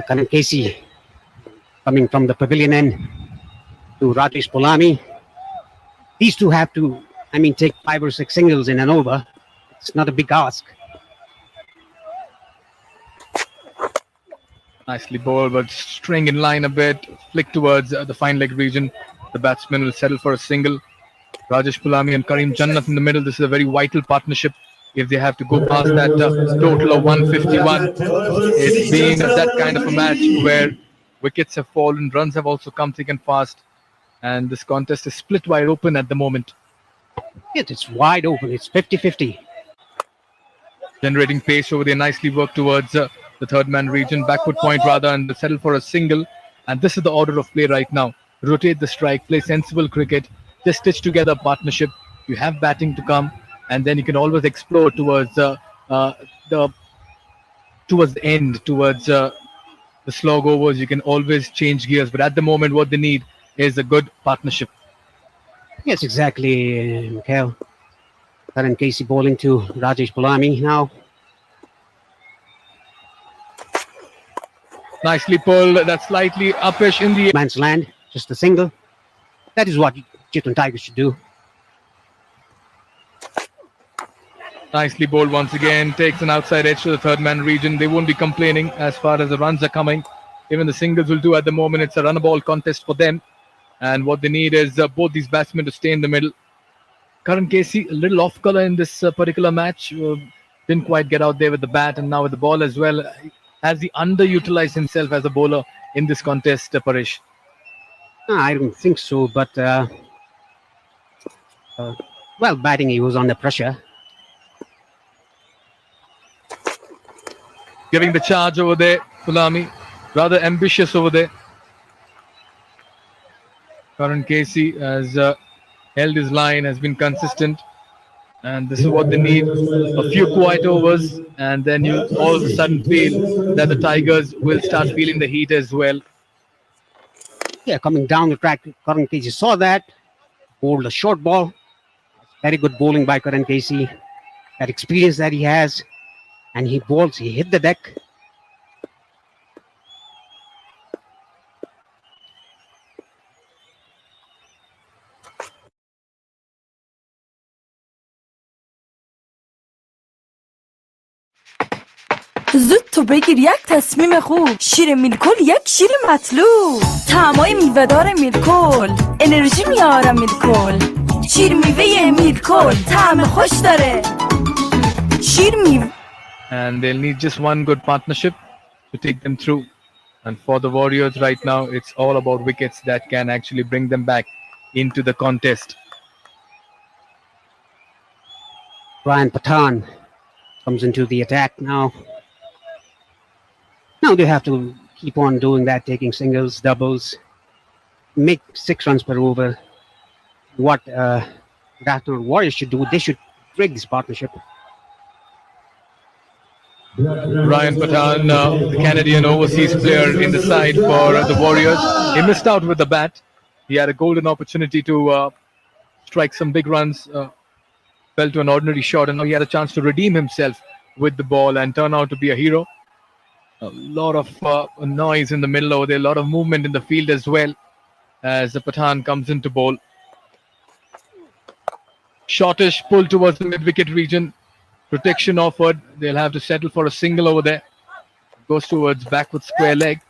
Karan Casey coming from the pavilion end to Rajesh Polami. These two have to, take 5 or 6 singles in an over. It's not a big ask. Nicely bowled, but string in line a bit, flick towards the fine leg region. The batsman will settle for a single. Rajesh Pulami and Karim Jannat in the middle. This is a very vital partnership. If they have to go past that total of 151, it's been that kind of a match where wickets have fallen, runs have also come thick and fast, and this contest is split wide open at the moment. Yes, it's wide open. It's 50-50. Generating pace over there, nicely worked towards the third man region, backward point rather, and settle for a single. And this is the order of play right now. Rotate the strike, play sensible cricket, just stitch together a partnership. You have batting to come, and then you can always explore towards the end, towards the slog overs. You can always change gears, but at the moment, what they need is a good partnership. Yes, exactly, Mikhail. Karan Casey bowling to Rajesh Polami now. Nicely pulled. That's slightly uppish in the man's land, just a single. That is what Chitwan Tigers should do. Nicely bowled once again. Takes an outside edge to the third man region. They won't be complaining as far as the runs are coming. Even the singles will do at the moment. It's a run-a-ball contest for them. And what they need is both these batsmen to stay in the middle. Karan Casey, a little off color in this particular match. Didn't quite get out there with the bat and now with the ball as well. Has he underutilized himself as a bowler in this contest, Paresh? I don't think so, but batting he was under pressure. Giving the charge over there, Pulami. Rather ambitious over there. Karan Casey has held his line, has been consistent. And this is what they need. A few quiet overs, and then you all of a sudden feel that the Tigers will start feeling the heat as well. Yeah, coming down the track, Karan Casey saw that, bowled a short ball. Very good bowling by Karan Casey. That experience that he has, and he hit the deck. زود تو بگیر یک تصمیم خوب. شیر میلکل یک شیر مطلوب. طعمای میوه‌دار میلکل انرژی میاره. میلکل شیر میوه میلکل طعم خوش داره. شیر میوه. And they'll need just one good partnership to take them through. And for the Warriors right now, it's all about wickets that can actually bring them back into the contest. Ryan Pathan comes into the attack now. Now they have to keep on doing that, taking singles, doubles, make 6 runs per over. What Biratnagar Warriors should do, they should break this partnership. Ryan Pathan, the Canadian overseas player in the side for the Warriors. He missed out with the bat. He had a golden opportunity to strike some big runs, fell to an ordinary shot, and now he had a chance to redeem himself with the ball and turn out to be a hero. A lot of noise in the middle over there, a lot of movement in the field as well as the Pathan comes into bowl. Shortish pull towards the mid-wicket region. Protection offered. They'll have to settle for a single over there. Goes towards backward square leg.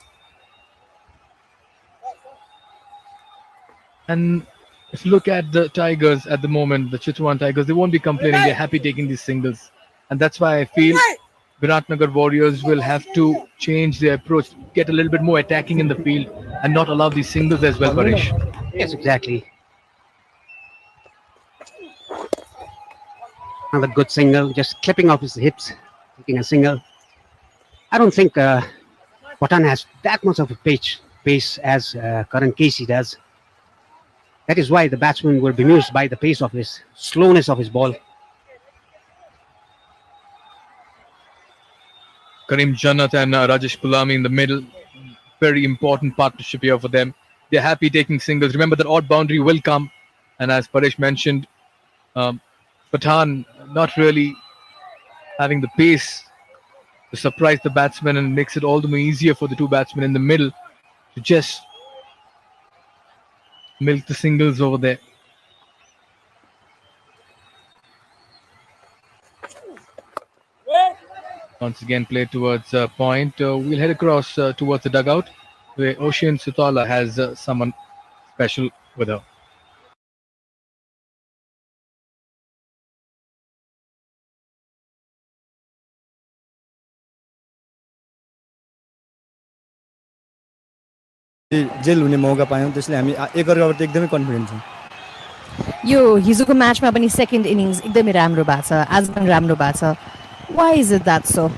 And if you look at the Tigers at the moment, the Chitwan Tigers, they won't be complaining. They're happy taking these singles. And that's why I feel Biratnagar Warriors will have to change their approach, get a little bit more attacking in the field and not allow these singles as well, Paresh. Yes, exactly. Another good single, just clipping off his hips, taking a single. I don't think Pathan has that much of a pace as Karan Casey does. That is why the batsmen were bemused by the pace of his, slowness of his ball. Karim Jannat and Rajesh Pulami in the middle. Very important partnership here for them. They're happy taking singles. Remember that odd boundary will come. And as Paresh mentioned, Pathan not really having the pace to surprise the batsman and makes it all the more easier for the two batsmen in the middle to just milk the singles over there. Once again, play towards point. We'll head across towards the dugout where Ocean Sutala has someone special with her. Jail हुने मौका पायौँ त्यसले हामी एकअर्काबाट एकदमै confident छौँ यो हिजोको म्याचमा पनि सेकेन्ड इनिङ्स एकदमै राम्रो भएको छ आज पनि राम्रो भएको छ why is it that so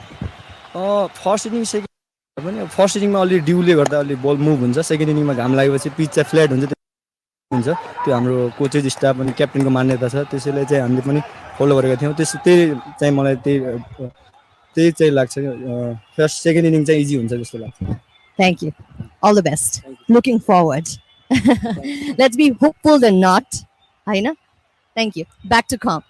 first inning second पनि फर्स्ट इनिङमा अलि ड्युले गर्दा अलि बल मुभ हुन्छ सेकेन्ड इनिङमा घाम लागेपछि पिच चाहिँ फ्ल्याट हुन्छ त्यो हाम्रो कोचेज स्टाफ अनि क्याप्टेनको मान्यता छ त्यसैले चाहिँ हामीले पनि फलो गरेका थियौँ त्यही चाहिँ मलाई त्यही चाहिँ लाग्छ फर्स्ट सेकेन्ड इनिङ चाहिँ इजी हुन्छ जस्तो लाग्छ Thank you. All the best. Looking forward. Let's be hopeful than not. Haina? Thank you. Back to comp.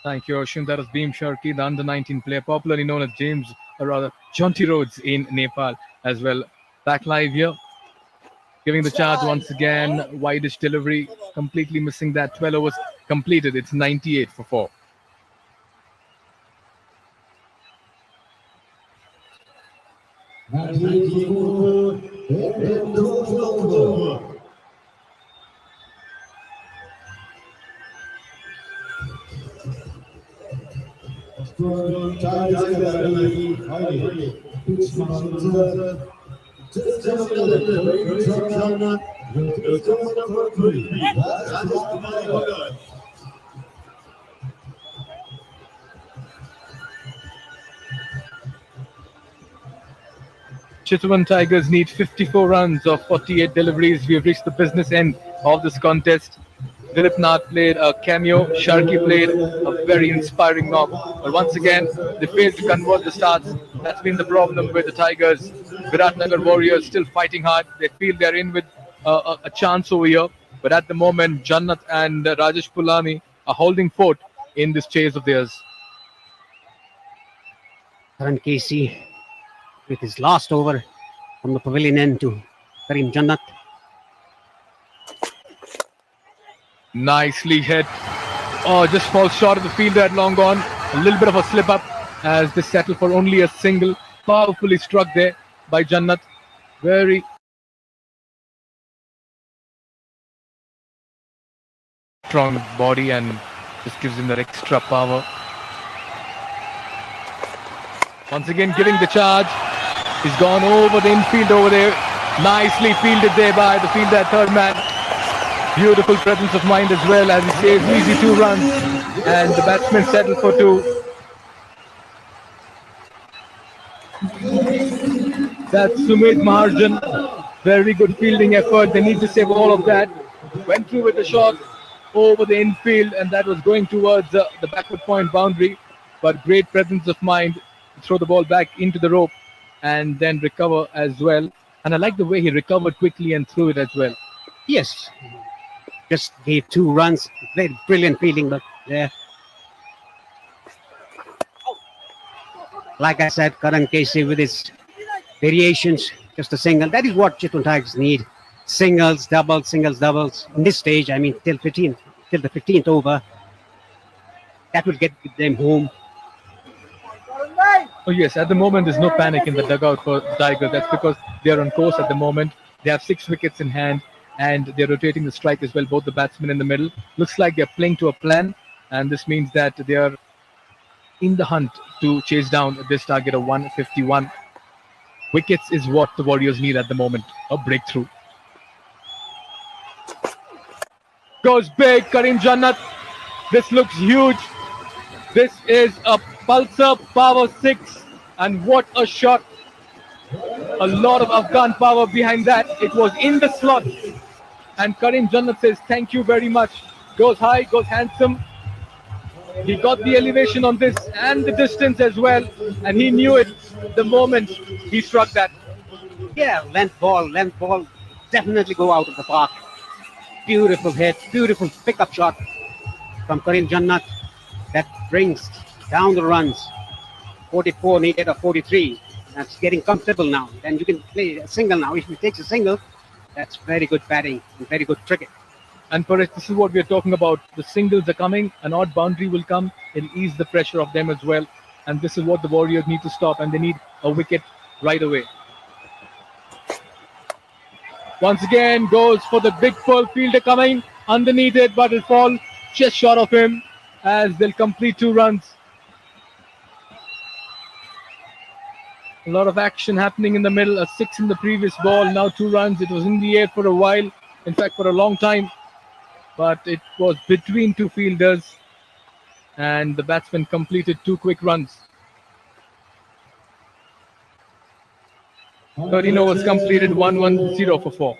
Thank you, Ocean. That was Beam Sharkey, the under-19 player, popularly known as James, or rather, Jonty Rhodes in Nepal as well. Back live here. Giving the charge once again. Wideish delivery. Completely missing that. 12 overs completed. It's 98 for 4. Chitwan Tigers need 54 runs of 48 deliveries. We have reached the business end of this contest. Biratnagar played a cameo. Sharkey played a very inspiring knock. But once again, they failed to convert the starts. That's been the problem with the Tigers. Biratnagar Warriors still fighting hard. They feel they're in with a chance over here. But at the moment, Jannat and Rajesh Pulani are holding fort in this chase of theirs. Karan Casey with his last over from the pavilion end to Karim Jannat. Nicely hit. Oh, just falls short of the fielder at long on. A little bit of a slip up as they settle for only a single. Powerfully struck there by Jannat. Very strong body and just gives him that extra power. Once again giving the charge. He's gone over the infield over there. Nicely fielded there by the fielder, third man. Beautiful presence of mind as well as he saves easy 2 runs. And the batsmen settle for 2. That's Sumit Maharjan. Very good fielding effort. They need to save all of that. Went through with a shot over the infield and that was going towards the backward point boundary. But great presence of mind to throw the ball back into the rope and then recover as well. And I like the way he recovered quickly and threw it as well. Yes, just gave 2 runs. Very brilliant fielding, but yeah. Like I said, Karan Casey with his variations, just a single. That is what Chitwan Tigers need. Singles, doubles, singles, doubles. In this stage, I mean, till the 15th over, that will get them home. Oh yes, at the moment there's no panic in the dugout for Tigers. That's because they are on course at the moment. They have 6 wickets in hand and they're rotating the strike as well, both the batsmen in the middle. Looks like they're playing to a plan and this means that they are in the hunt to chase down this target of 151. Wickets is what the Warriors need at the moment. A breakthrough. Goes big, Karim Jannat. This looks huge. This is a Pulsar Power 6 and what a shot. A lot of Afghan power behind that. It was in the slot and Karim Jannat says thank you very much. Goes high, goes handsome. He got the elevation on this and the distance as well and he knew it the moment he struck that. Yeah, length ball, definitely go out of the park. Beautiful hit, beautiful pickup shot from Karim Jannat that brings down the runs. 44 needed a 43. That's getting comfortable now. Then you can play a single now. If he takes a single, that's very good batting and very good cricket. And Paresh, this is what we are talking about. The singles are coming, an odd boundary will come, it'll ease the pressure of them as well. And this is what the Warriors need to stop, and they need a wicket right away. Once again, goes for the big full fielder coming underneath it, but it'll fall just short of him as they'll complete 2 runs. A lot of action happening in the middle. A 6 in the previous ball, now 2 runs. It was in the air for a while, in fact, for a long time. But it was between 2 fielders, and the batsman completed 2 quick runs. 13 overs completed, 1-1-0 for 4.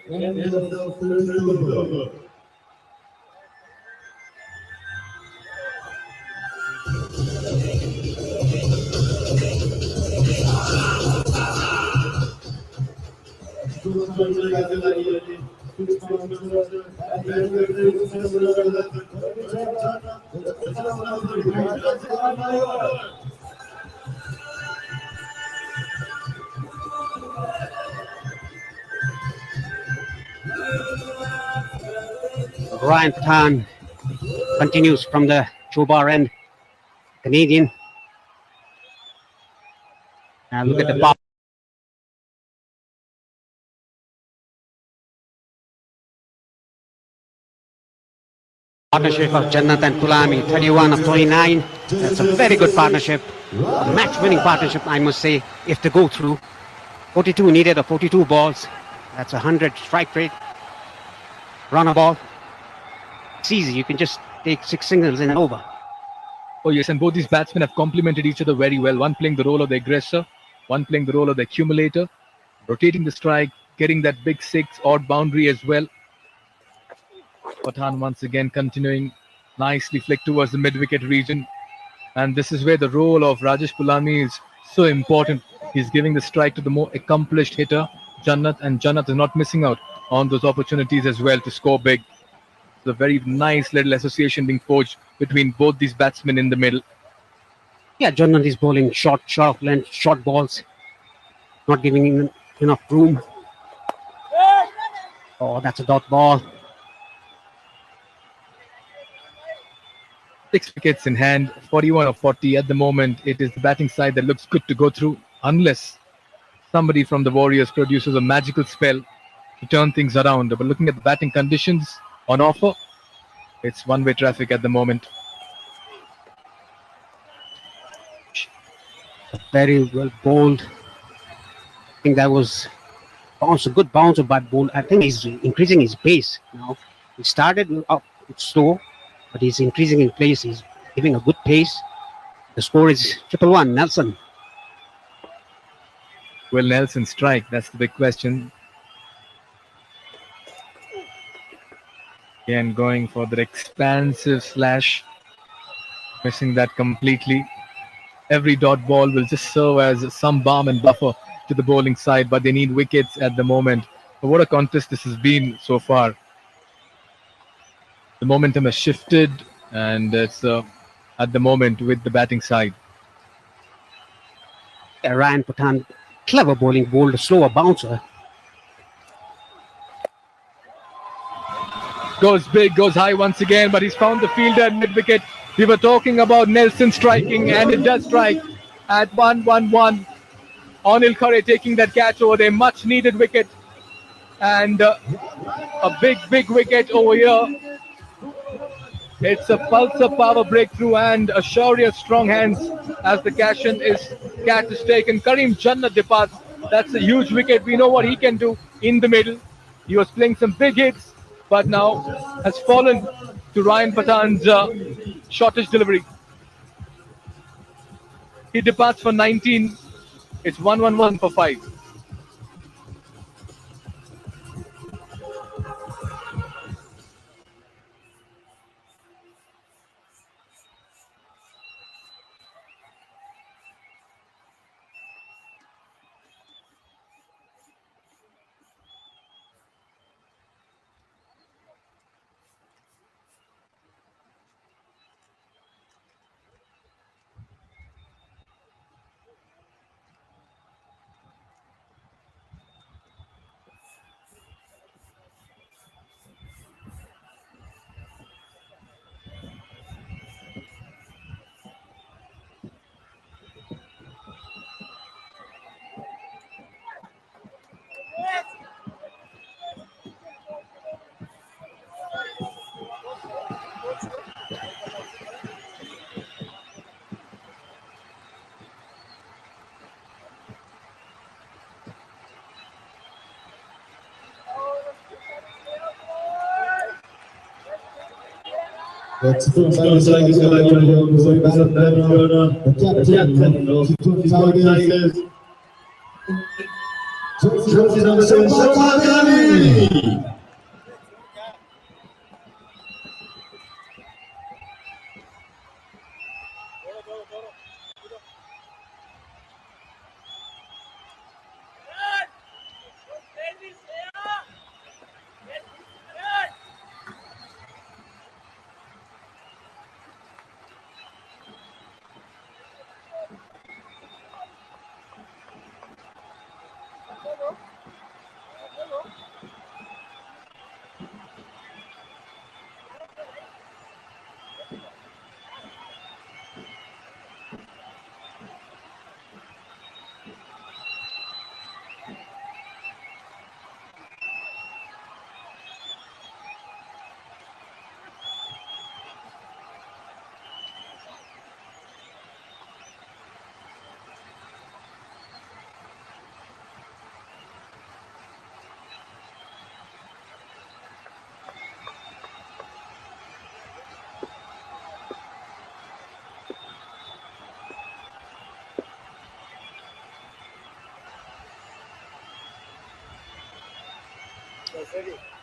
Ryan Pathan continues from the Chobar end. Canadian. Now look at the partnership of Jannat and Kulami, 31 of 29. That's a very good partnership. A match-winning partnership, I must say, if they go through. 42 needed of 42 balls. That's 100 strike rate. Run a ball. It's easy. You can just take 6 singles in an over. Oh yes, and both these batsmen have complemented each other very well. One playing the role of the aggressor, one playing the role of the accumulator, rotating the strike, getting that big 6 odd boundary as well. Pathan once again continuing nicely flicked towards the mid-wicket region. And this is where the role of Rajesh Pulami is so important. He's giving the strike to the more accomplished hitter, Jannat, and Jannat is not missing out on those opportunities as well to score big. It's a very nice little association being forged between both these batsmen in the middle. Yeah, Jannat is bowling short length, short balls. Not giving him enough room. Oh, that's a dot ball. 6 wickets in hand, 41 of 40 at the moment. It is the batting side that looks good to go through, unless somebody from the Warriors produces a magical spell to turn things around. But looking at the batting conditions on offer, it's one-way traffic at the moment. Very well bowled. I think that was a good bouncer by bowl. I think he's increasing his pace now. He started up slow, but he's increasing in pace. He's giving a good pace. The score is 1-1. Nelson. Will Nelson strike? That's the big question. Again, going for the expansive slash, missing that completely. Every dot ball will just serve as some balm and buffer to the bowling side, but they need wickets at the moment. But what a contest this has been so far. The momentum has shifted, and it's at the moment with the batting side. Ryan Pathan, clever bowling, bowled a slower bouncer. Goes big, goes high once again, but he's found the fielder at mid-wicket. We were talking about Nelson striking, and it does strike at 1-1-1. Anil Khare taking that catch over there, much needed wicket, and a big wicket over here. It's a Pulsar power breakthrough and a Shaurya strong hands as the catch is taken. Karim Jannat departs. That's a huge wicket. We know what he can do in the middle. He was playing some big hits, but now has fallen to Ryan Pathan's shortish delivery. He departs for 19. It's 1-1-1 for 5. Chitwan Tigers को लागि सहयोग प्रदान गर्न the captain of Chitwan Tigers jersey number 7 Shakali.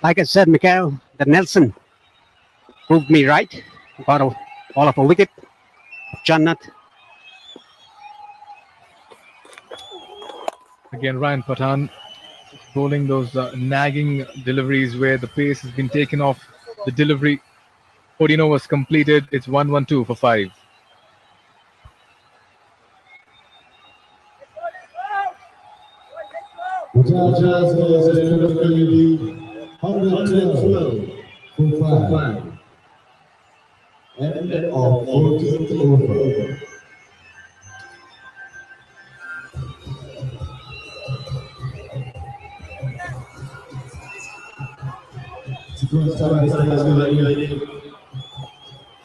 Like I said, Mikhail, the Nelson proved me right. Got all of a wicket. Jannat. Again, Ryan Pathan bowling those nagging deliveries where the pace has been taken off the delivery. 14 overs completed. It's 1-1-2 for 5. Muchachas को lead 112 for 5. End of 14th over. Chitwan Tigers को लागि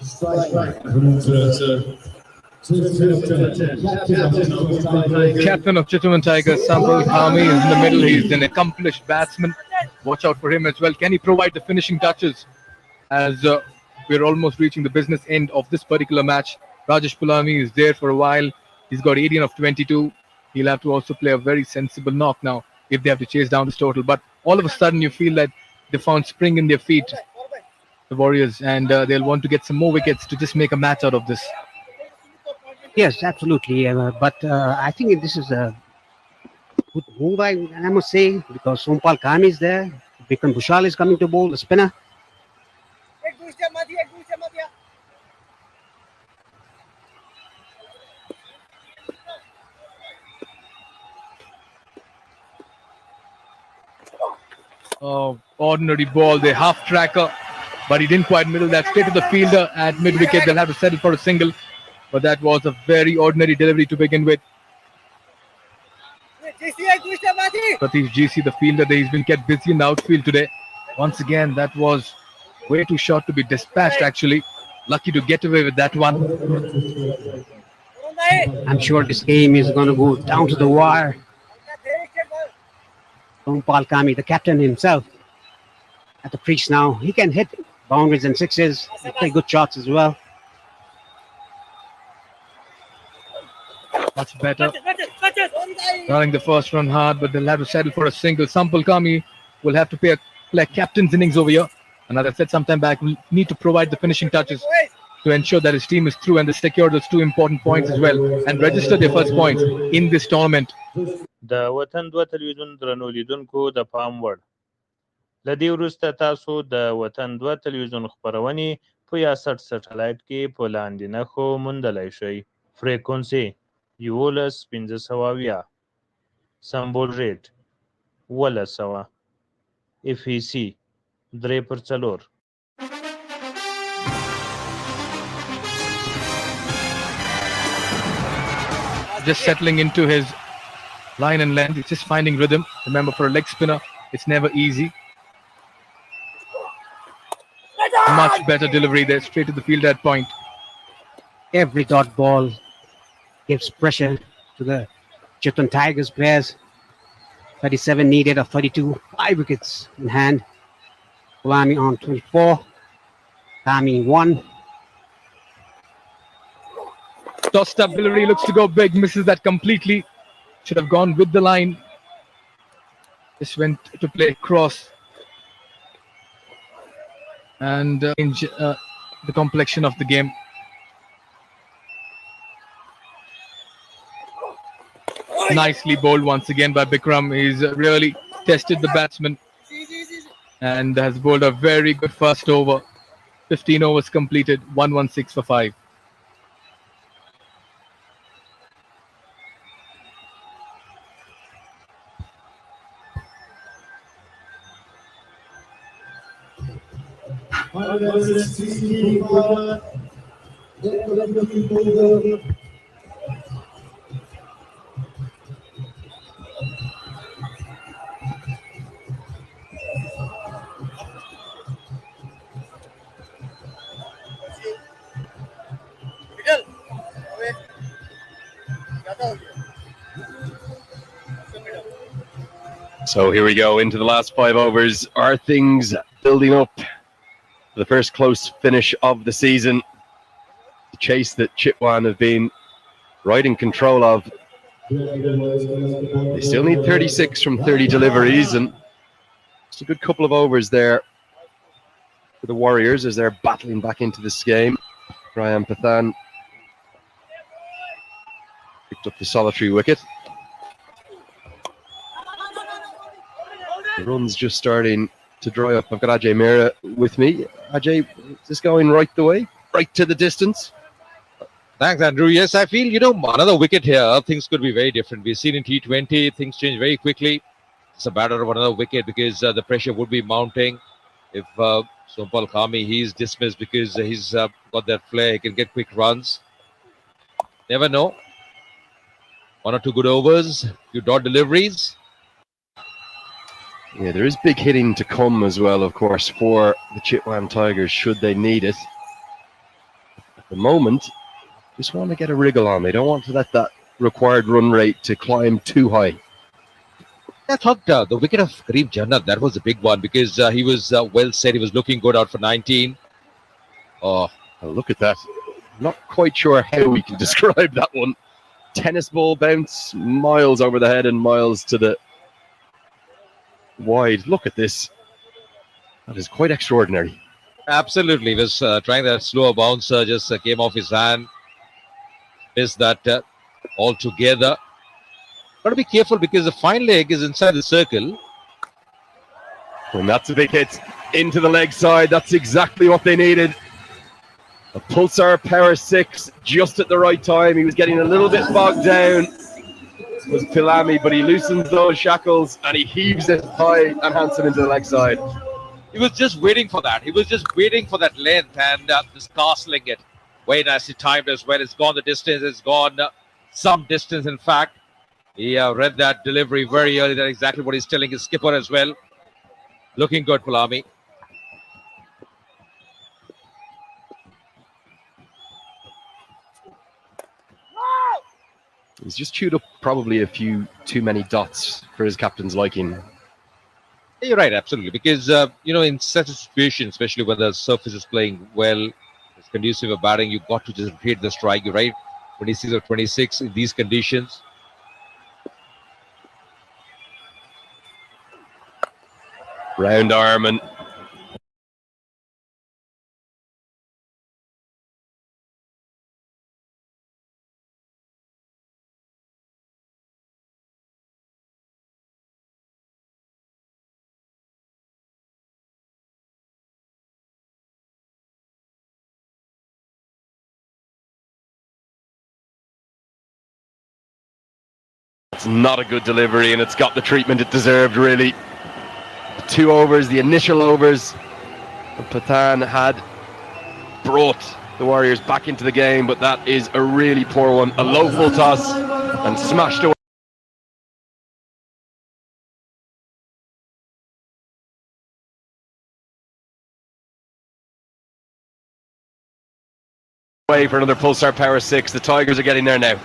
strike Captain of Chitwan Tigers, Samral Khami, is in the middle. He's an accomplished batsman. Watch out for him as well. Can he provide the finishing touches? As we're almost reaching the business end of this particular match. Rajesh Pulami is there for a while. He's got 18 of 22. He'll have to also play a very sensible knock now if they have to chase down this total. But all of a sudden, you feel that they found spring in their feet, the Warriors, and they'll want to get some more wickets to just make a match out of this. Yes, absolutely. But I think this is a good move, I must say, because Sompal Khan is there. Vikram Bhushal is coming to bowl, the spinner. Ordinary ball, the half tracker, but he didn't quite middle that straight to the fielder at mid wicket. They'll have to settle for a single, but that was a very ordinary delivery to begin with. Satish GC, the fielder, he's been kept busy in the outfield today. Once again, that was way too short to be dispatched, actually. Lucky to get away with that one. I'm sure this game is going to go down to the wire. Sompal Kami, the captain himself, at the crease now. He can hit boundaries and sixes. He play good shots as well. Much better. Running the first run hard, but they'll have to settle for a single. Sampal Kami will have to play a captain's innings over here. And as I said sometime back, will need to provide the finishing touches to ensure that his team is through and they secure those 2 important points as well and register their first points in this tournament. د وطن دوه تلویزیون درنو لیدونکو د پام وړ له دې وروسته تاسو د وطن دوه تلویزیون خپرونې په 61 سټلایټ کې په لاندې نښو موندلی شئ. فریکونسي 11500 سمبول ریټ 1200 FEC 3/4. Just settling into his line and length. He's just finding rhythm. Remember, for a leg spinner, it's never easy. Much better delivery there, straight to the field at point. Every dot ball gives pressure to the Chitwan Tigers players. 37 needed of 32, 5 wickets in hand. Pulami on 24, Kami 1, Tossed up delivery, looks to go big, misses that completely. Should have gone with the line. Just went to play cross. And change the complexion of the game. Nicely bowled once again by Bikram. He's really tested the batsman and has bowled a very good first over. 15 overs completed, 116 for 5. So here we go into the last 5 overs. Are things building up for the first close finish of the season? The chase that Chitwan have been right in control of. They still need 36 from 30 deliveries, and it's a good couple of overs there for the Warriors as they're battling back into this game. Ryan Pathan picked up the solitary wicket. The run's just starting to dry up. I've got Ajay Mehra with me. Ajay, is this going right the way? Right to the distance? Thanks, Andrew. Yes, I feel, another wicket here, things could be very different. We've seen in T20, things change very quickly. It's a matter of another wicket because the pressure would be mounting. If Sompal Khami, he's dismissed because he's got that flair, he can get quick runs. Never know. 1 or 2 good overs, few dot deliveries. Yeah, there is big hitting to come as well, of course, for the Chitwan Tigers, should they need it. At the moment, just want to get a wriggle on. They don't want to let that required run rate to climb too high. I thought the wicket of Kareem Jannat, that was a big one because he was well set. He was looking good out for 19. Oh, look at that. Not quite sure how we can describe that one. Tennis ball bounce, miles over the head and miles to the wide. Look at this. That is quite extraordinary. Absolutely. He was trying that slower bouncer, just came off his hand. Missed that altogether. Got to be careful because the fine leg is inside the circle. And that's a big hit into the leg side. That's exactly what they needed. A Pulsar Power 6 just at the right time. He was getting a little bit bogged down. Was Pilami, but he loosens those shackles and he heaves it high and handsome into the leg side. He was just waiting for that. He was just waiting for that length and just castling it. Very nicely timed as well. It's gone the distance. It's gone some distance, in fact. He read that delivery very early. That's exactly what he's telling his skipper as well. Looking good, Pilami. He's just chewed up probably a few too many dots for his captain's liking. You're right, absolutely. Because, in such a situation, especially when the surface is playing well, it's conducive of batting, you've got to just hit the strike. You're right. 26 or 26 in these conditions. Round arm and it's not a good delivery, and it's got the treatment it deserved, really. The 2 overs, the initial overs, Pathan had brought the Warriors back into the game, but that is a really poor one. A low full toss and smashed away for another Pulsar Power 6. The Tigers are getting there now.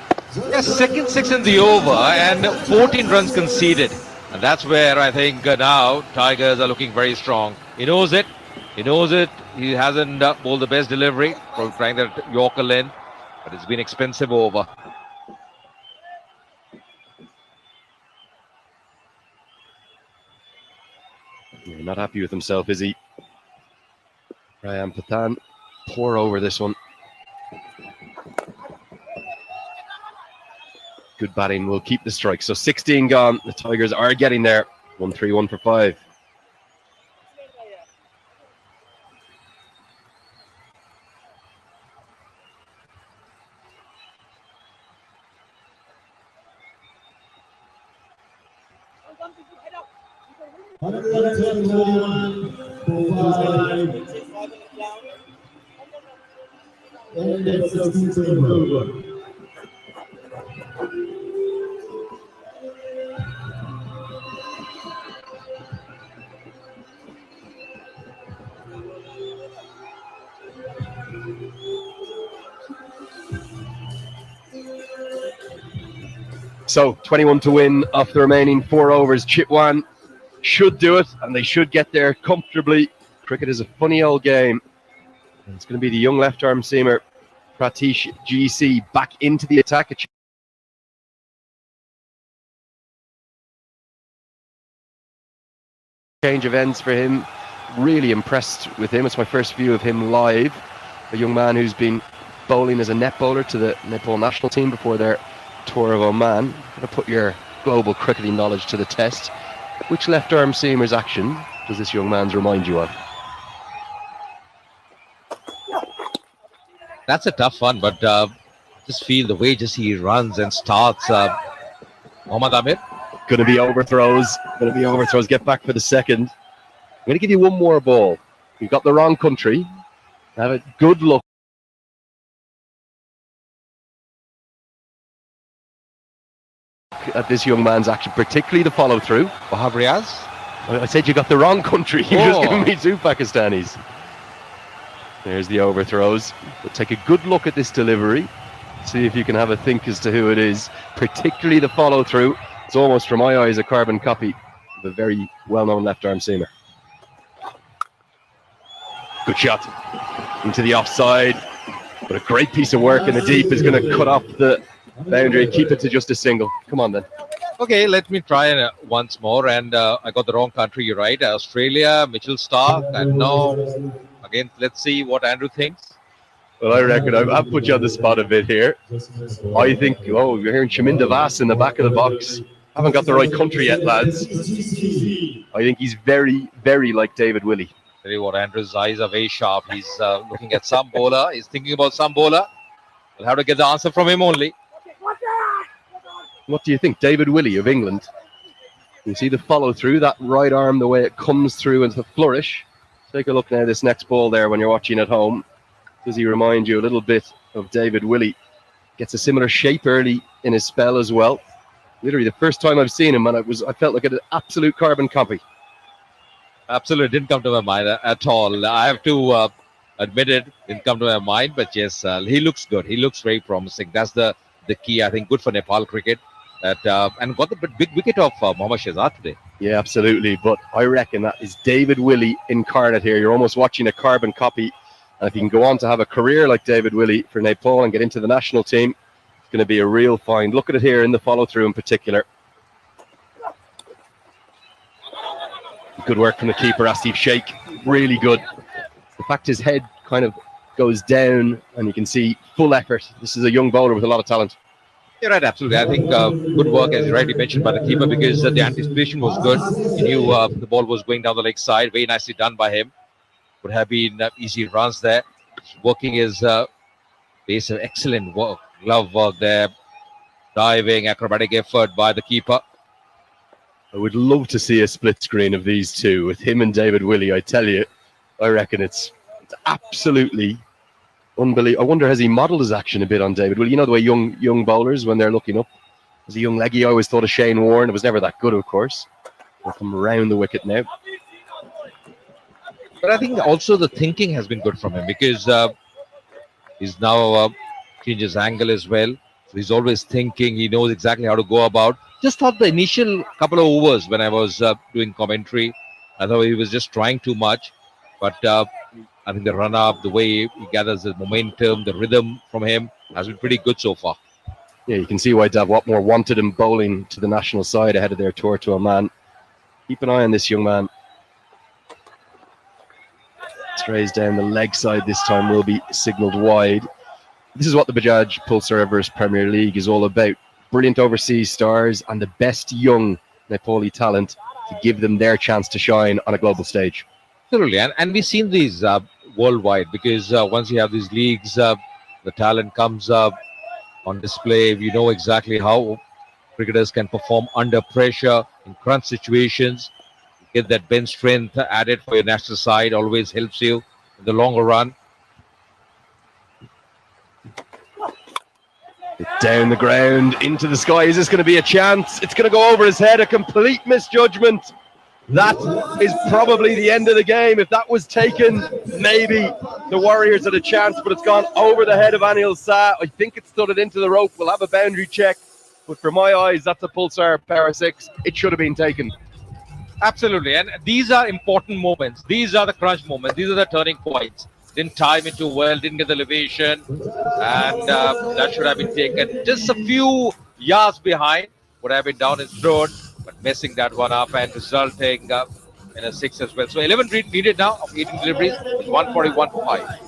Yes, second 6 in the over and 14 runs conceded. And that's where I think now Tigers are looking very strong. He knows it. He knows it. He hasn't bowled the best delivery from trying that Yorker length. but it's been expensive over. Yeah, not happy with himself, is he? Ryan Pathan, poor over this one. Good batting will keep the strike. So 16 gone. The Tigers are getting there. 1-3, 1 for 5. So 21 to win off the remaining 4 overs. Chitwan should do it, and they should get there comfortably. Cricket is a funny old game. And it's going to be the young left arm seamer Pratish GC back into the attack. A change of ends for him. Really impressed with him. It's my first view of him live. A young man who's been bowling as a net bowler to the Nepal national team before their tour of Oman. Going to put your global cricketing knowledge to the test. Which left arm seamer's action does this young man's remind you of? That's a tough one, but just feel the way just he runs and starts. Mohammad Amir. Going to be overthrows. Going to be overthrows. Get back for the second. I'm going to give you one more ball. You've got the wrong country. Have a good look at this young man's action, particularly the follow through. Wahab Riaz. I said you got the wrong country. You just given me 2 Pakistanis. There's the overthrows. But take a good look at this delivery. See if you can have a think as to who it is, particularly the follow through. It's almost, from my eyes, a carbon copy of a very well-known left-arm seamer. Good shot into the offside. But a great piece of work in the deep is going to cut off the boundary and keep it to just a single. Come on then. Okay, let me try once more. And I got the wrong country, you're right. Australia, Mitchell Stark. And now, again, let's see what Andrew thinks. Well, I reckon I've put you on the spot a bit here. I think, you're hearing Chaminda Vass in the back of the box. Haven't got the right country yet, lads. I think he's very, very like David Willey. Tell you what, Andrew's eyes are very sharp. He's looking at some bowler. He's thinking about some bowler. We'll have to get the answer from him only. What do you think? David Willey of England. You see the follow through, that right arm, the way it comes through into the flourish. Take a look now at this next ball there when you're watching at home. Does he remind you a little bit of David Willey? Gets a similar shape early in his spell as well. Literally the first time I've seen him, and I felt like an absolute carbon copy. Absolutely didn't come to my mind at all. I have to admit it, didn't come to my mind, but yes, he looks good. He looks very promising. That's the key, I think. Good for Nepal cricket. And got the big wicket of Mohammad Shehzad today. Yeah, absolutely. But I reckon that is David Willey incarnate here. You're almost watching a carbon copy. And if you can go on to have a career like David Willey for Nepal and get into the national team, it's going to be a real find. Look at it here in the follow-through in particular. Good work from the keeper, Asif Sheikh. Really good. The fact his head kind of goes down and you can see full effort. This is a young bowler with a lot of talent. You're right, absolutely. I think good work, as you rightly mentioned, by the keeper, because the anticipation was good. He knew the ball was going down the leg side. Very nicely done by him. Would have been easy runs there. Working his base of excellent work. Glove work there. Diving, acrobatic effort by the keeper. I would love to see a split screen of these two with him and David Willey. I tell you, I reckon it's absolutely unbelievable. I wonder, has he modelled his action a bit on David Willey? You know the way young bowlers, when they're looking up, as a young leggy, I always thought of Shane Warne. It was never that good, of course. He'll come around the wicket now. But I think also the thinking has been good from him, because he's now changes angle as well. So he's always thinking. He knows exactly how to go about. Just thought the initial couple of overs when I was doing commentary, I thought he was just trying too much. But I think the run-up, the way he gathers the momentum, the rhythm from him has been pretty good so far. Yeah, you can see why Dav Watmore wanted him bowling to the national side ahead of their tour to Oman. Keep an eye on this young man. Strays down the leg side this time, will be signalled wide. This is what the Bajaj Pulsar Everest Premier League is all about. Brilliant overseas stars and the best young Nepali talent to give them their chance to shine on a global stage. Absolutely, and we've seen these worldwide because once you have these leagues, the talent comes up on display. We know exactly how cricketers can perform under pressure in crunch situations. Get that bench strength added for your national side always helps you in the longer run. Down the ground, into the sky. Is this going to be a chance? It's going to go over his head. A complete misjudgment. That is probably the end of the game. If that was taken, maybe the Warriors had a chance, but it's gone over the head of Anil Shah. I think it stood it into the rope. We'll have a boundary check. But for my eyes, that's a Pulsar Power 6. It should have been taken. Absolutely, and these are important moments. These are the crunch moments. These are the turning points. Didn't time it too well, didn't get the elevation, and that should have been taken. Just a few yards behind would have been down his throat, but messing that one up and resulting in a 6 as well. So 11 needed now of 18 deliveries, 141 for 5.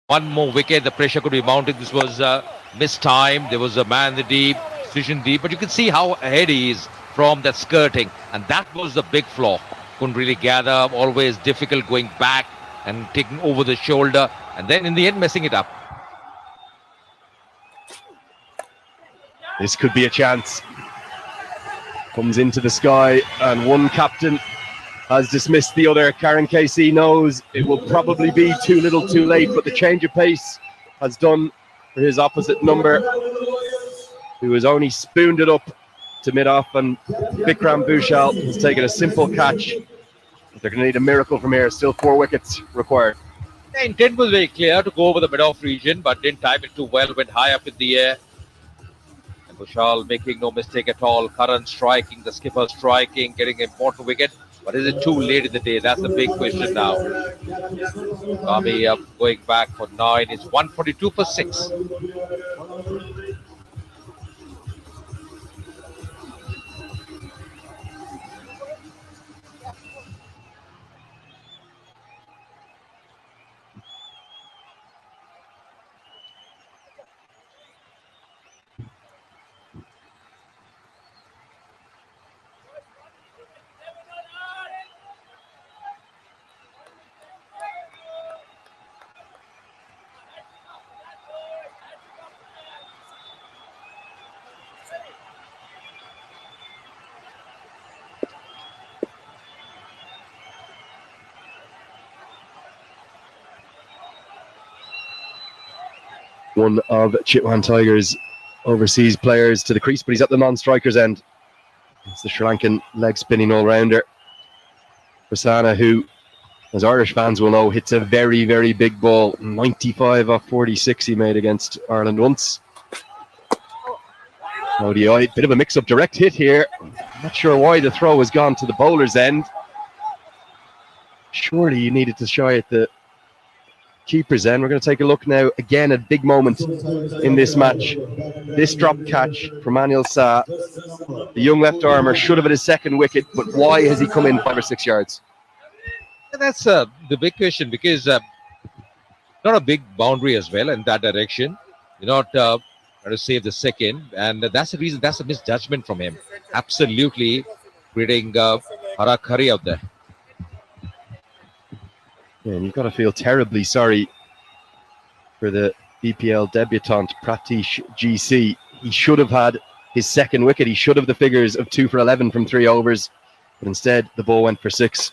One more wicket, the pressure could be mounted. This was missed time. There was a man in the deep, decision deep, but you can see how ahead he is from that skirting, and that was the big flaw. Couldn't really gather, always difficult going back and taking over the shoulder, and then in the end messing it up. This could be a chance. Comes into the sky, and one captain has dismissed the other. Karen Casey knows it will probably be too little too late, but the change of pace has done for his opposite number, who has only spooned it up to mid-off, and Bikram Bhushal has taken a simple catch. They're going to need a miracle from here. Still 4 wickets required. The intent was very clear to go over the mid-off region, but didn't time it too well, went high up in the air. And Bhushal making no mistake at all. Karan striking, the skipper striking, getting an important wicket. But is it too late in the day? That's the big question now. Kami going back for 9. It's 142 for 6. One of Chitwan Tigers' overseas players to the crease, but he's at the non-striker's end. It's the Sri Lankan leg spinning all-rounder Prasanna, who, as Irish fans will know, hits a very, very big ball. 95 off 46 he made against Ireland once. ODI, bit of a mix-up, direct hit here. Not sure why the throw has gone to the bowler's end. Surely you needed to shy at the keeper's end. We're going to take a look now. Again, a big moment in this match. This drop catch from Anil Shah. The young left armer should have had his second wicket, but why has he come in 5 or 6 yards? That's the big question, because not a big boundary as well in that direction. You're not trying to save the second, and that's the reason. That's a misjudgment from him. Absolutely creating harakari out there. Yeah, and you've got to feel terribly sorry for the BPL debutant Pratish GC. He should have had his second wicket. He should have the figures of 2 for 11 from 3 overs, but instead the ball went for 6.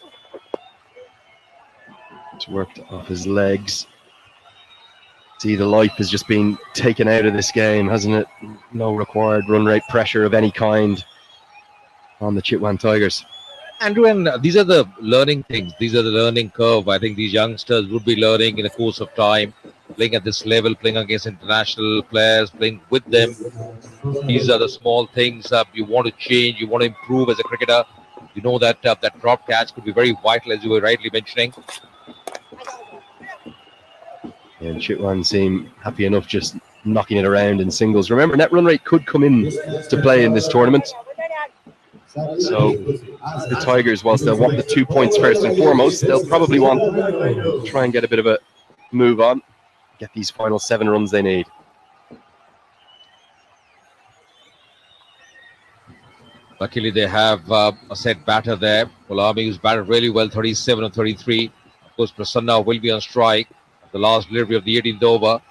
It's worked off his legs. See, the life has just been taken out of this game, hasn't it? No required run rate pressure of any kind on the Chitwan Tigers. Andrew, and these are the learning things. These are the learning curve. I think these youngsters would be learning in the course of time, playing at this level, playing against international players, playing with them. These are the small things you want to change, you want to improve as a cricketer. You know that that drop catch could be very vital, as you were rightly mentioning. And Chitwan seem happy enough just knocking it around in singles. Remember, net run rate could come in to play in this tournament. So the Tigers, whilst they'll want the 2 points first and foremost, they'll probably want to try and get a bit of a move on, get these final 7 runs they need. Luckily, they have a set batter there. Polami, who's batted really well, 37 of 33. Of course, Prasanna will be on strike. The last delivery of the 18th over.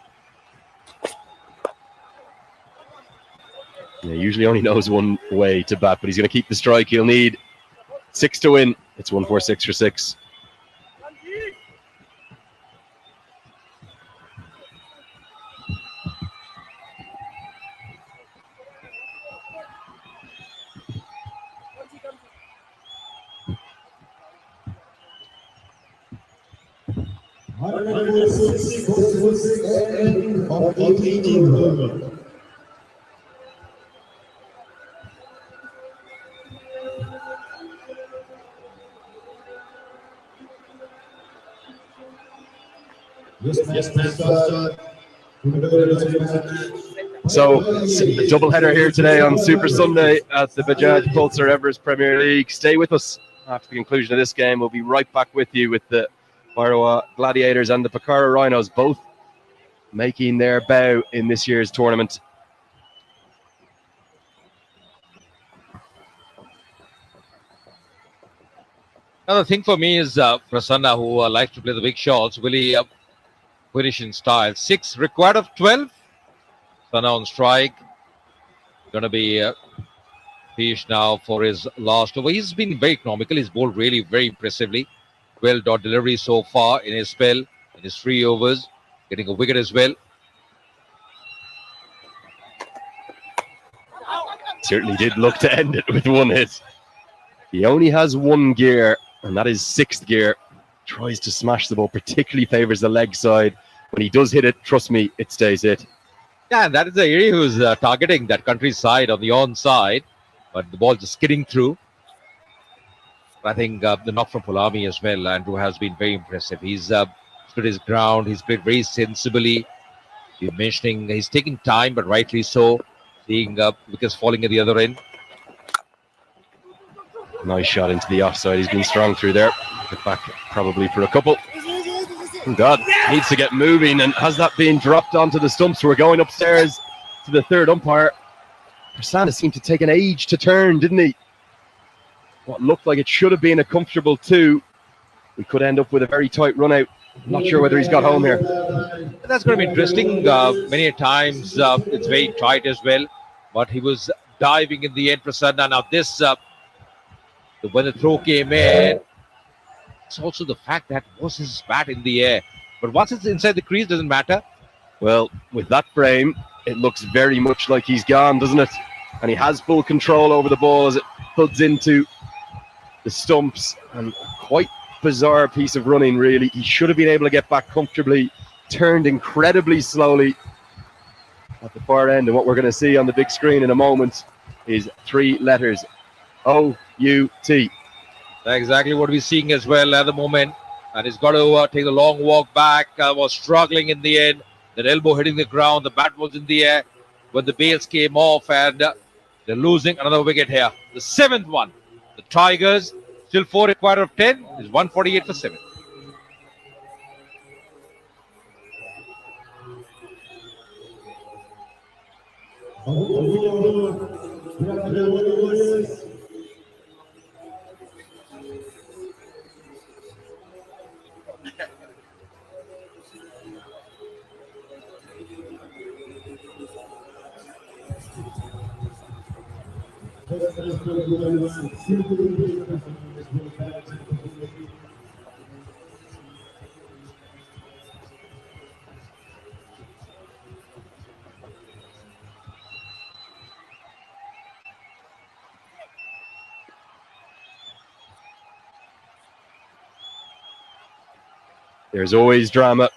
Yeah, usually only knows one way to bat, but he's going to keep the strike. He'll need 6 to win. It's 146 for 6. So it's a double header here today on Super Sunday at the Bajaj Pulsar Everest Premier League. Stay with us after the conclusion of this game. We'll be right back with you with the Bairoa Gladiators and the Pokhara Rhinos, both making their bow in this year's tournament. Another thing for me is Prasanna, who likes to play the big shots. Will he finish in style? 6 required of 12. Prasanna on strike. Going to be Peish now for his last over. He's been very economical. He's bowled really very impressively. 12 dot delivery so far in his spell, in his 3 overs. Getting a wicket as well. Certainly did look to end it with 1 hit. He only has 1 gear, and that is 6th gear. Tries to smash the ball, particularly favours the leg side. When he does hit it, trust me, it stays hit. Yeah, and that is the area who's targeting that country's side on the onside, but the ball just skidding through. I think the knock from Polami as well, Andrew, has been very impressive. He's stood his ground. He's played very sensibly. You're mentioning he's taking time, but rightly so. Seeing wickets falling at the other end. Nice shot into the offside. He's been strong through there. Get back probably for a couple. Oh God, needs to get moving. And has that been dropped onto the stumps? We're going upstairs to the 3rd umpire. Prasanna seemed to take an age to turn, didn't he? What looked like it should have been a comfortable 2. We could end up with a very tight run out. Not sure whether he's got home here. That's going to be interesting. Many times it's very tight as well, but he was diving in the end, Prasanna. Now this, when the throw came in, it's also the fact that was his bat in the air. But once it's inside the crease, doesn't matter. Well, with that frame, it looks very much like he's gone, doesn't it? And he has full control over the ball as it thuds into the stumps. And quite bizarre piece of running, really. He should have been able to get back comfortably. Turned incredibly slowly at the far end. And what we're going to see on the big screen in a moment is 3 letters. O-U-T. That's exactly what we're seeing as well at the moment. And he's got to take a long walk back. Was struggling in the end. That elbow hitting the ground. The bat was in the air when the bails came off. And they're losing another wicket here. The 7th one. The Tigers, still 4 required of 10. Is 148 for 7. There's always drama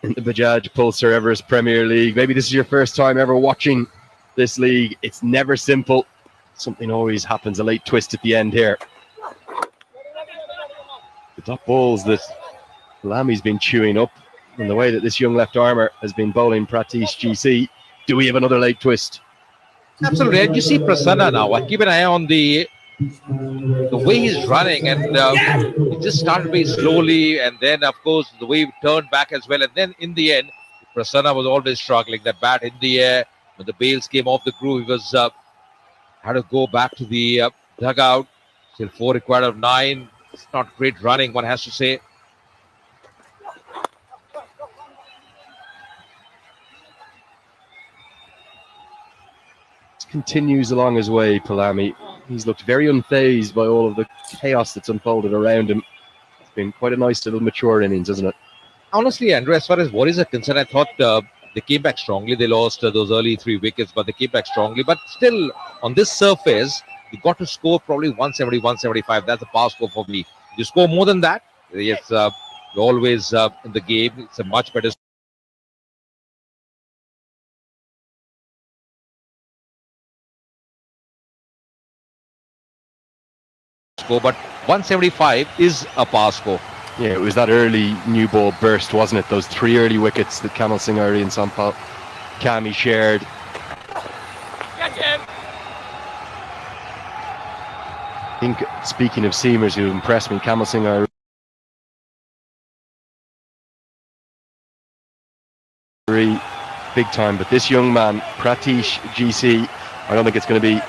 in the Bajaj Pulsar Everest Premier League. Maybe this is your first time ever watching this league. It's never simple. Something always happens, a late twist at the end here. The top balls that Lami's been chewing up, and the way that this young left armour has been bowling Pratish GC. Do we have another late twist? Absolutely. And you see Prasanna now. I keep an eye on the way he's running, and he just started very slowly, and then of course the way he turned back as well, and then in the end Prasanna was always struggling. That bat in the air, when the bails came off the groove, he was had to go back to the dugout. Still 4 required of 9. It's not great running, one has to say. Continues along his way, Palami. He's looked very unfazed by all of the chaos that's unfolded around him. It's been quite a nice little mature innings, hasn't it? Honestly, Andrew, as far as worries are concerned, I thought they came back strongly. They lost those early 3 wickets, but they came back strongly. But still, on this surface, you got to score probably 170, 175. That's a pass score for me. If you score more than that, yes, you're always in the game. It's a much better score, but 175 is a pass score. Yeah, it was that early new ball burst, wasn't it? Those 3 early wickets that Kamal Singh Ari and Sampal Kami shared. I think, speaking of seamers who impressed me, Kamal Singh Ari big time, but this young man, Pratish GC, I don't think it's going to be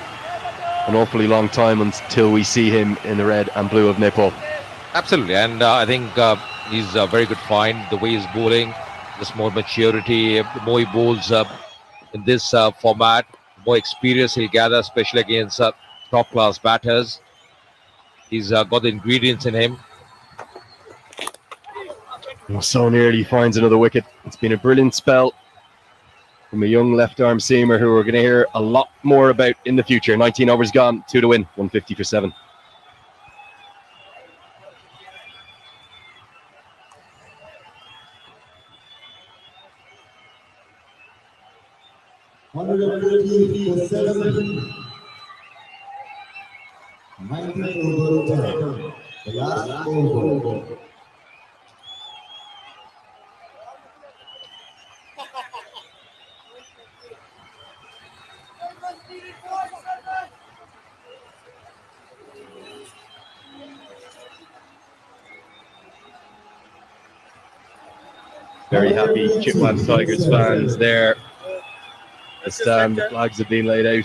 an awfully long time until we see him in the red and blue of Nepal. Absolutely, and I think he's a very good find. The way he's bowling, just more maturity, the more he bowls in this format, more experience he'll gather, especially against top-class batters. He's got the ingredients in him. So nearly finds another wicket. It's been a brilliant spell from a young left-arm seamer who we're going to hear a lot more about in the future. 19 overs gone, 2 to win, 150 for 7. For 7. 19 over 10. The last over. Very happy Chitwan Tigers fans there. The flags have been laid out.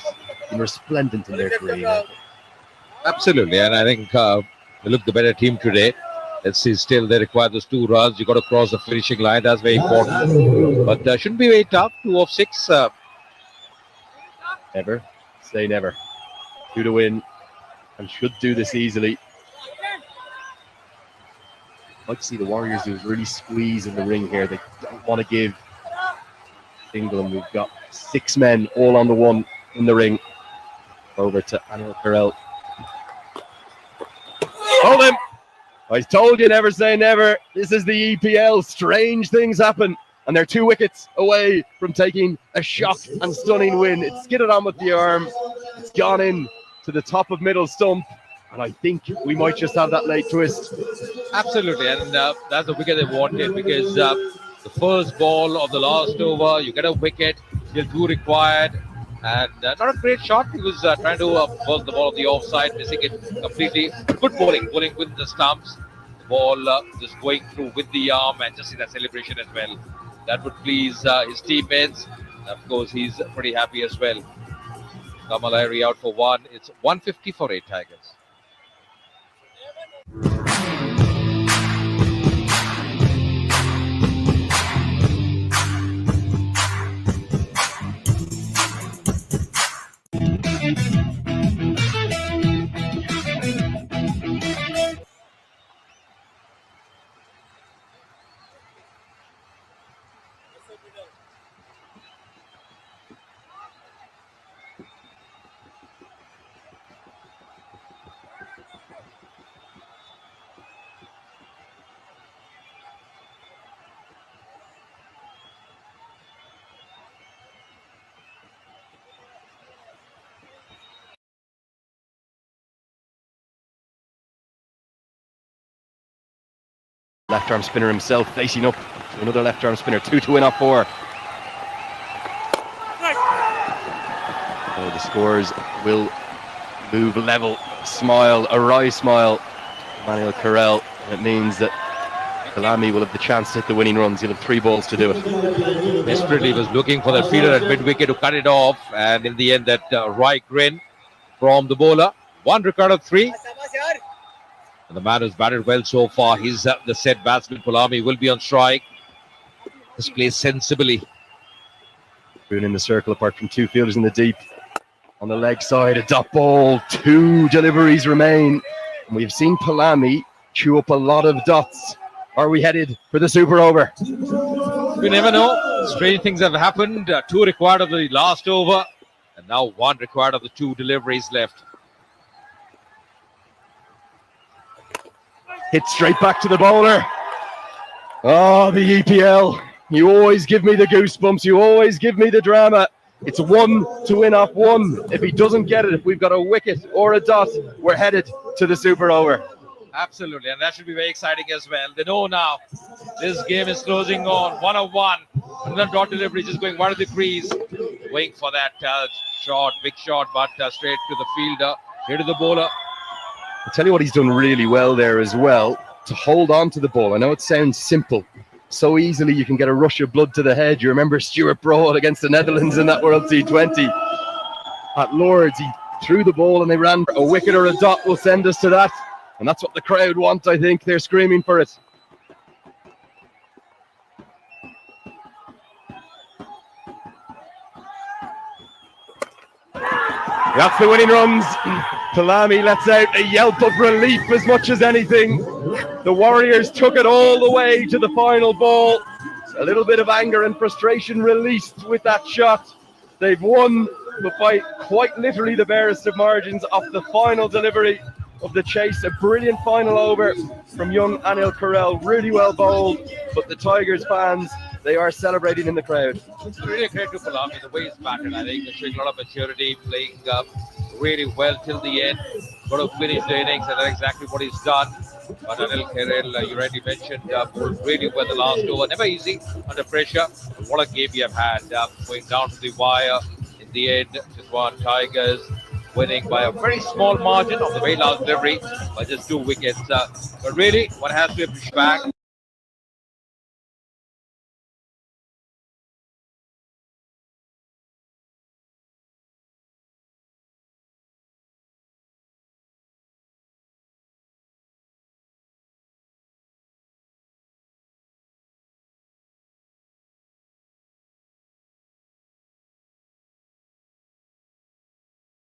Been resplendent in their green. Absolutely, and I think they look the better team today. Let's see, still they require those 2 runs. You got to cross the finishing line. That's very important. But shouldn't be very tough. 2 of 6. Never say never. 2 to win, and should do this easily. I'd like to see the Warriors do really squeeze in the ring here. They don't want to give England. We've got 6 men all on the one in the ring. Over to Anil Karel. Hold him! I told you, never say never. This is the EPL. Strange things happen. And they're 2 wickets away from taking a shock and stunning win. It skidded on with the arm. It's gone in to the top of middle stump. And I think we might just have that late twist. Absolutely, and that's the wicket they wanted, because the first ball of the last over, you get a wicket, still 2 required, and not a great shot. He was trying to work the ball of the offside, missing it completely. Good bowling with the stumps. The ball just going through with the arm, and just see that celebration as well. That would please his teammates. And of course, he's pretty happy as well. Kamal Ahiri out for 1. It's 150 for 8 Tigers. Left arm spinner himself facing up to another left arm spinner. 2 to win off 4. So the scores will move level. Smile, a wry smile. Emmanuel Carrell. And it means that Kalami will have the chance to hit the winning runs. He'll have 3 balls to do it. Desperately was looking for the fielder at mid wicket to cut it off, and in the end, that right grin from the bowler. 1 record of 3. And the man who's batted well so far, he's the set batsman. Palami will be on strike. This plays sensibly. Boone in the circle apart from 2 fielders in the deep. On the leg side, a dot ball. 2 deliveries remain. And we've seen Palami chew up a lot of dots. Are we headed for the super over? We never know. Strange things have happened. 2 required of the last over. And now 1 required of the 2 deliveries left. Hit straight back to the bowler. Oh, the EPL. You always give me the goosebumps. You always give me the drama. It's 1 to win off 1. If he doesn't get it, if we've got a wicket or a dot, we're headed to the super over. Absolutely, and that should be very exciting as well. They know now this game is closing on 101. Another dot delivery just going wide of the crease. Waiting for that shot, big shot, but straight to the fielder, here to the bowler. I'll tell you what he's done really well there as well, to hold on to the ball. I know it sounds simple. So easily you can get a rush of blood to the head. You remember Stuart Broad against the Netherlands in that World T20. At Lords, he threw the ball and they ran. A wicket or a dot will send us to that. And that's what the crowd want, I think. They're screaming for it. That's the winning runs. Palami lets out a yelp of relief as much as anything. The Warriors took it all the way to the final ball. A little bit of anger and frustration released with that shot. They've won, but by quite literally the barest of margins, off the final delivery of the chase. A brilliant final over from young Anil Karel. Really well bowled, but the Tigers fans, they are celebrating in the crowd. It's really great to Palami, the way he's batted. I think he's showing a lot of maturity, playing really well till the end. Got to finish the innings, and that's exactly what he's done. But Anil Karel, you already mentioned, pulled really well the last over. Never easy under pressure. But what a game you have had, going down to the wire. In the end, Chitwan Tigers winning by a very small margin of the very last delivery by just 2 wickets. But really, one has to appreciate back.